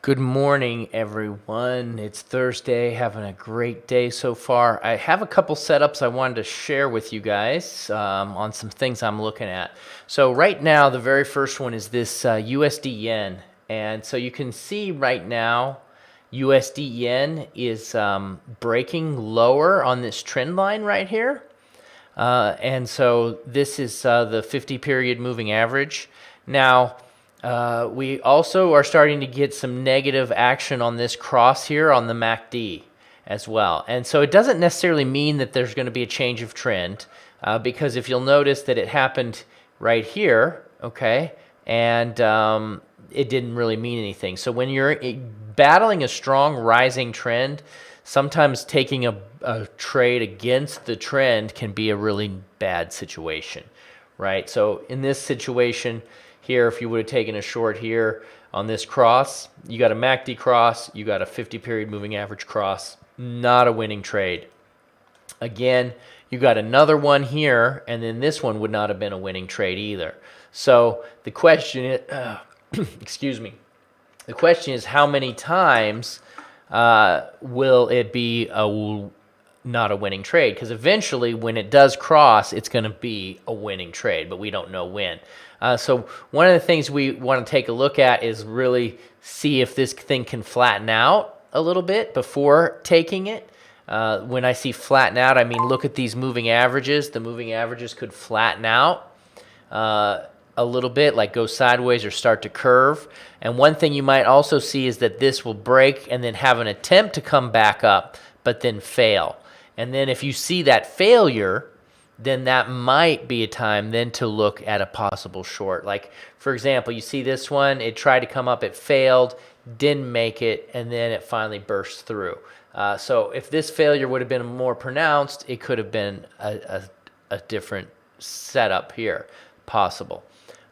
Good morning, everyone. It's Thursday, having a great day so far. I have a couple setups I wanted to share with you guys on some things I'm looking at. So right now, the very first one is this USD yen. And so you can see right now, USD yen is breaking lower on this trend line right here. And so this is the 50 period moving average. Now, we also are starting to get some negative action on this cross here on the MACD as well. And so it doesn't necessarily mean that there's going to be a change of trend because if you'll notice that it happened right here, okay, and it didn't really mean anything. So when you're battling a strong rising trend, sometimes taking a trade against the trend can be a really bad situation, right? So in this situation here, if you would have taken a short here on this cross, you got a MACD cross, you got a 50 period moving average cross, not a winning trade. Again, you got another one here, and then this one would not have been a winning trade either. So the question is, excuse me, the question is how many times will it be not a winning trade? Because eventually when it does cross, it's going to be a winning trade, but we don't know when. So one of the things we want to take a look at is really see if this thing can flatten out a little bit before taking it. When I see flatten out, I mean look at these moving averages. The moving averages could flatten out a little bit, like go sideways or start to curve. And one thing you might also see is that this will break and then have an attempt to come back up, but then fail. And then if you see that failure, then that might be a time then to look at a possible short. Like, for example, you see this one, it tried to come up, it failed, didn't make it, and then it finally burst through. So if this failure would have been more pronounced, it could have been a different setup here possible.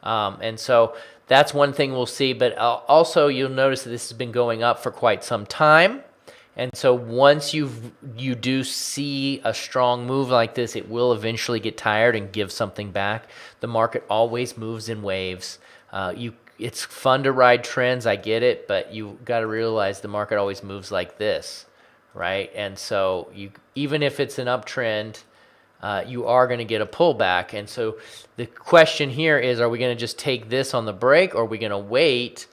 And so that's one thing we'll see, but also you'll notice that this has been going up for quite some time. And so once you do see a strong move like this, it will eventually get tired and give something back. The market always moves in waves. It's fun to ride trends, I get it, but you got to realize the market always moves like this, right? And so even if it's an uptrend, you are going to get a pullback. And so the question here is, are we going to just take this on the break, or are we going to wait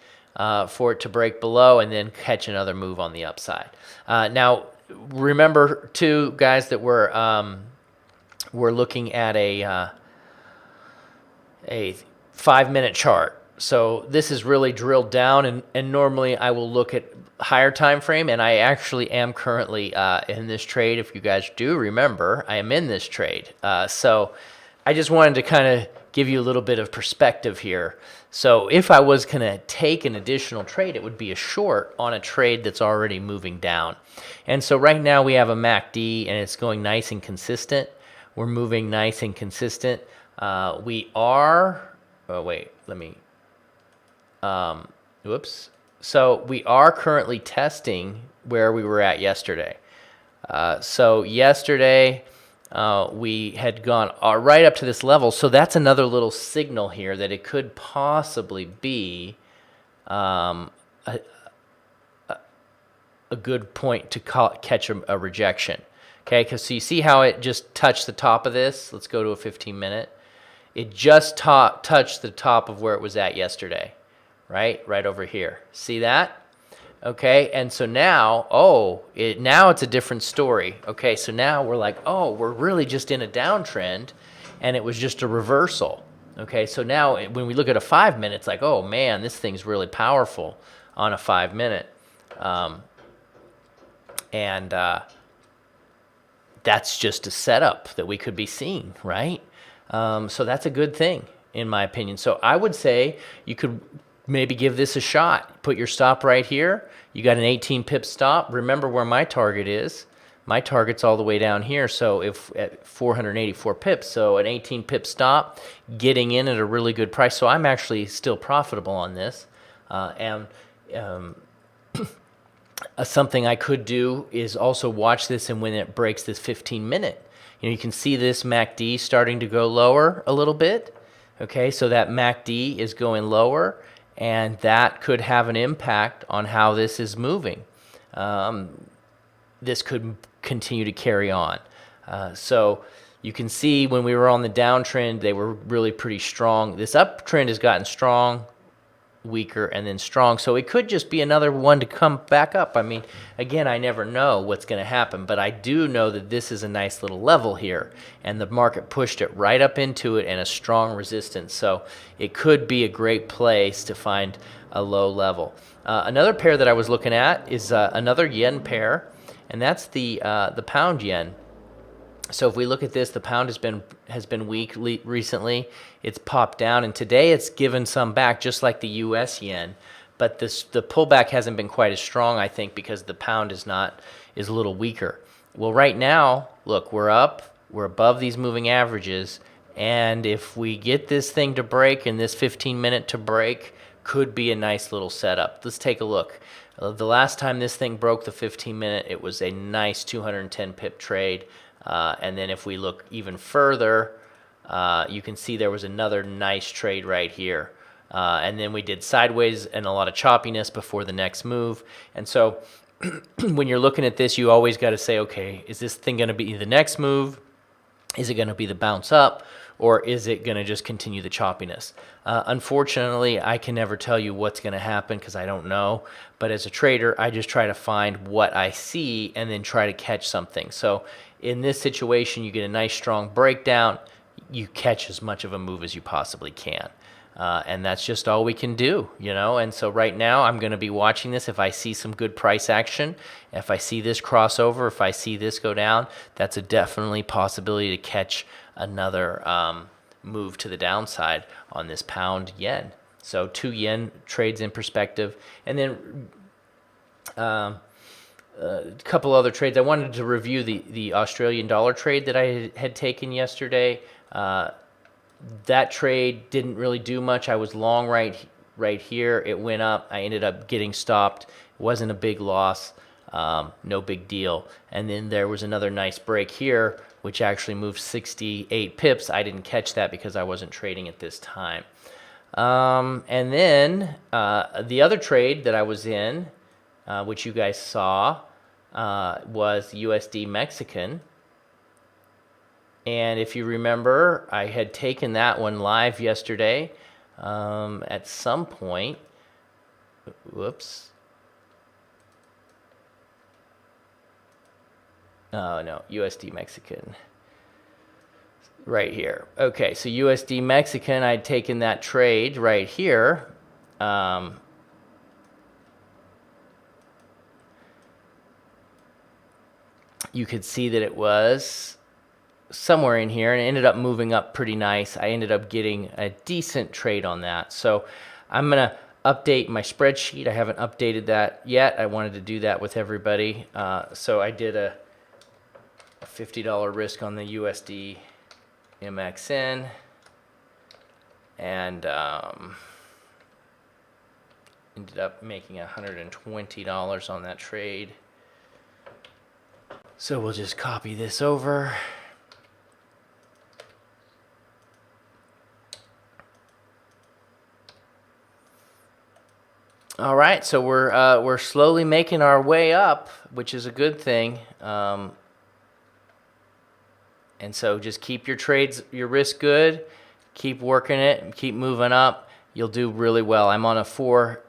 for it to break below and then catch another move on the upside? Now, remember too, guys, that we're looking at a 5-minute chart. So this is really drilled down, and normally I will look at higher time frame, and I actually am currently in this trade. If you guys do remember, I am in this trade. So I just wanted to kind of give you a little bit of perspective here. So if I was going to take an additional trade, it would be a short on a trade that's already moving down. And so right now we have a MACD, and it's going nice and consistent. We're moving nice and consistent. We are, oh wait, let me, whoops. So we are currently testing where we were at yesterday. So yesterday, we had gone right up to this level. So that's another little signal here that it could possibly be a good point to catch a rejection. Okay, because so you see how it just touched the top of this? Let's go to a 15-minute. It just touched the top of where it was at yesterday, right? Right over here. See that? Okay, and so now, now it's a different story. Okay, so now we're like, we're really just in a downtrend, and it was just a reversal. Okay, so now when we look at a 5-minute, it's like, oh man, this thing's really powerful on a 5-minute. And that's just a setup that we could be seeing, right? So that's a good thing, in my opinion. So I would say you could maybe give this a shot. Put your stop right here. You got an 18 pip stop. Remember where my target is. My target's all the way down here, so if at 484 pips, so an 18 pip stop, getting in at a really good price. So I'm actually still profitable on this. Something I could do is also watch this, and when it breaks this 15-minute, you can see this MACD starting to go lower a little bit. Okay, so that MACD is going lower, and that could have an impact on how this is moving. This could continue to carry on. So you can see when we were on the downtrend, they were really pretty strong. This uptrend has gotten strong, weaker, and then strong. So it could just be another one to come back up. I mean, again, I never know what's going to happen, but I do know that this is a nice little level here, and the market pushed it right up into it and a strong resistance. So it could be a great place to find a low level. Another pair that I was looking at is another yen pair, and that's the pound yen. So if we look at this, the pound has been weak recently. It's popped down, and today it's given some back, just like the U.S. yen. But the pullback hasn't been quite as strong, I think, because the pound is a little weaker. Well, right now, look, we're up, we're above these moving averages, and if we get this thing to break and this 15-minute to break, could be a nice little setup. Let's take a look. The last time this thing broke the 15-minute, it was a nice 210 pip trade. And then if we look even further, you can see there was another nice trade right here. And then we did sideways and a lot of choppiness before the next move. And so when you're looking at this, you always got to say, okay, is this thing going to be the next move? Is it going to be the bounce up? Or is it going to just continue the choppiness? Unfortunately, I can never tell you what's going to happen because I don't know. But as a trader, I just try to find what I see and then try to catch something. So in this situation, you get a nice strong breakdown. You catch as much of a move as you possibly can. And that's just all we can do, you know. And so right now, I'm going to be watching this. If I see some good price action, if I see this crossover, if I see this go down, that's a definitely possibility to catch another move to the downside on this pound yen. So 2 yen trades in perspective. And then a couple other trades. I wanted to review the Australian dollar trade that I had taken yesterday. That trade didn't really do much. I was long right here. It went up. I ended up getting stopped. It wasn't a big loss. No big deal. And then there was another nice break here, which actually moved 68 pips. I didn't catch that because I wasn't trading at this time. And then the other trade that I was in, which you guys saw, was USD Mexican. And if you remember, I had taken that one live yesterday at some point. Whoops. Oh, no, USD Mexican. Right here. Okay, so USD Mexican, I'd taken that trade right here. You could see that it was somewhere in here, and it ended up moving up pretty nice. I ended up getting a decent trade on that. So I'm going to update my spreadsheet. I haven't updated that yet. I wanted to do that with everybody. So I did a $50 risk on the USD MXN, and ended up making $120 on that trade. So we'll just copy this over. All right, so we're slowly making our way up, which is a good thing. And so just keep your trades, your risk good, keep working it, and keep moving up. You'll do really well. I'm on a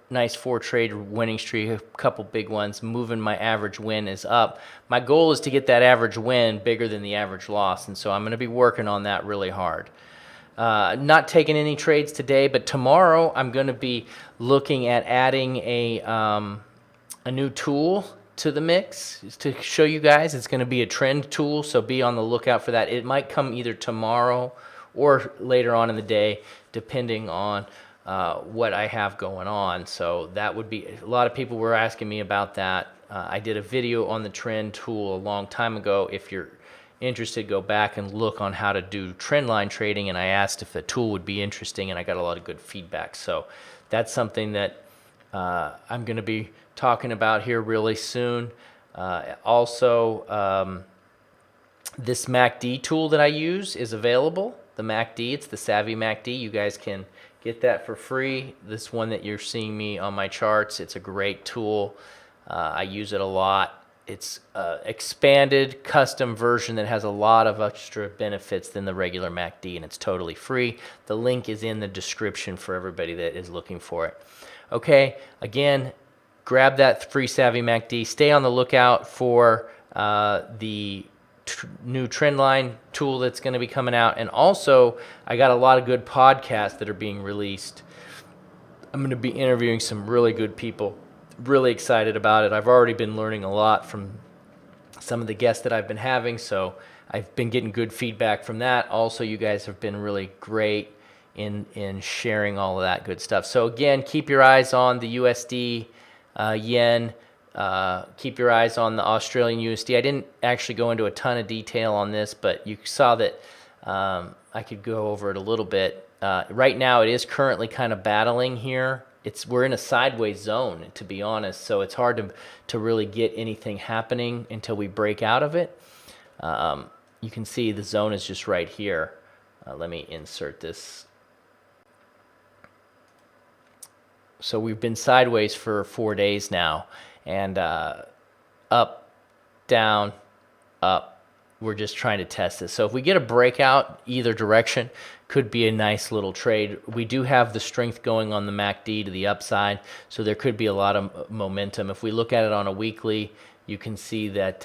nice four trade winning streak, a couple big ones. Moving my average win is up. My goal is to get that average win bigger than the average loss, and so I'm going to be working on that really hard. Not taking any trades today, but tomorrow I'm going to be looking at adding a new tool to the mix to show you guys. It's going to be a trend tool, so be on the lookout for that. It might come either tomorrow or later on in the day, depending on what I have going on. So that would be, a lot of people were asking me about that. I did a video on the trend tool a long time ago. If you're interested, go back and look on how to do trend line trading, and I asked if the tool would be interesting, and I got a lot of good feedback. So that's something that I'm going to be talking about here really soon. Also, this MACD tool that I use is available. The MACD, it's the Savvy MACD. You guys can get that for free. This one that you're seeing me on my charts, it's a great tool. I use it a lot. It's an expanded custom version that has a lot of extra benefits than the regular MACD, and it's totally free. The link is in the description for everybody that is looking for it. Okay, again, grab that free Savvy MACD. Stay on the lookout for the new trendline tool that's going to be coming out. And also, I got a lot of good podcasts that are being released. I'm going to be interviewing some really good people. Really excited about it. I've already been learning a lot from some of the guests that I've been having, so I've been getting good feedback from that. Also, you guys have been really great in sharing all of that good stuff. So again, keep your eyes on the USD, yen. Keep your eyes on the Australian USD. I didn't actually go into a ton of detail on this, but you saw that I could go over it a little bit. Right now, it is currently kind of battling here. We're in a sideways zone, to be honest, so it's hard to really get anything happening until we break out of it. You can see the zone is just right here. Let me insert this. So we've been sideways for 4 days now, and up, down, up. We're just trying to test this. So if we get a breakout either direction, could be a nice little trade. We do have the strength going on the MACD to the upside, so there could be a lot of momentum. If we look at it on a weekly, you can see that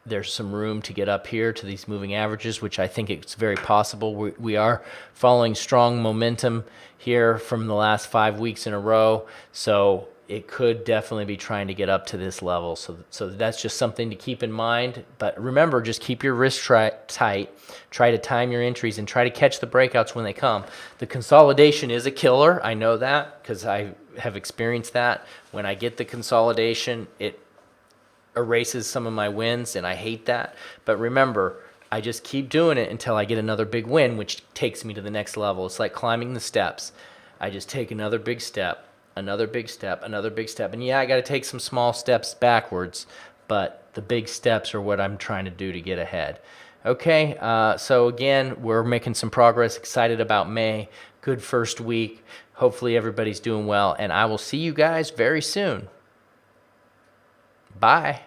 there's some room to get up here to these moving averages, which I think it's very possible. We are following strong momentum here from the last 5 weeks in a row, so it could definitely be trying to get up to this level. So that's just something to keep in mind. But remember, just keep your wrist tight. Try to time your entries and try to catch the breakouts when they come. The consolidation is a killer. I know that because I have experienced that. When I get the consolidation, it erases some of my wins, and I hate that. But remember, I just keep doing it until I get another big win, which takes me to the next level. It's like climbing the steps. I just take another big step, another big step, another big step. And yeah, I got to take some small steps backwards, but the big steps are what I'm trying to do to get ahead. Okay, so again, we're making some progress. Excited about May. Good first week. Hopefully everybody's doing well, and I will see you guys very soon. Bye.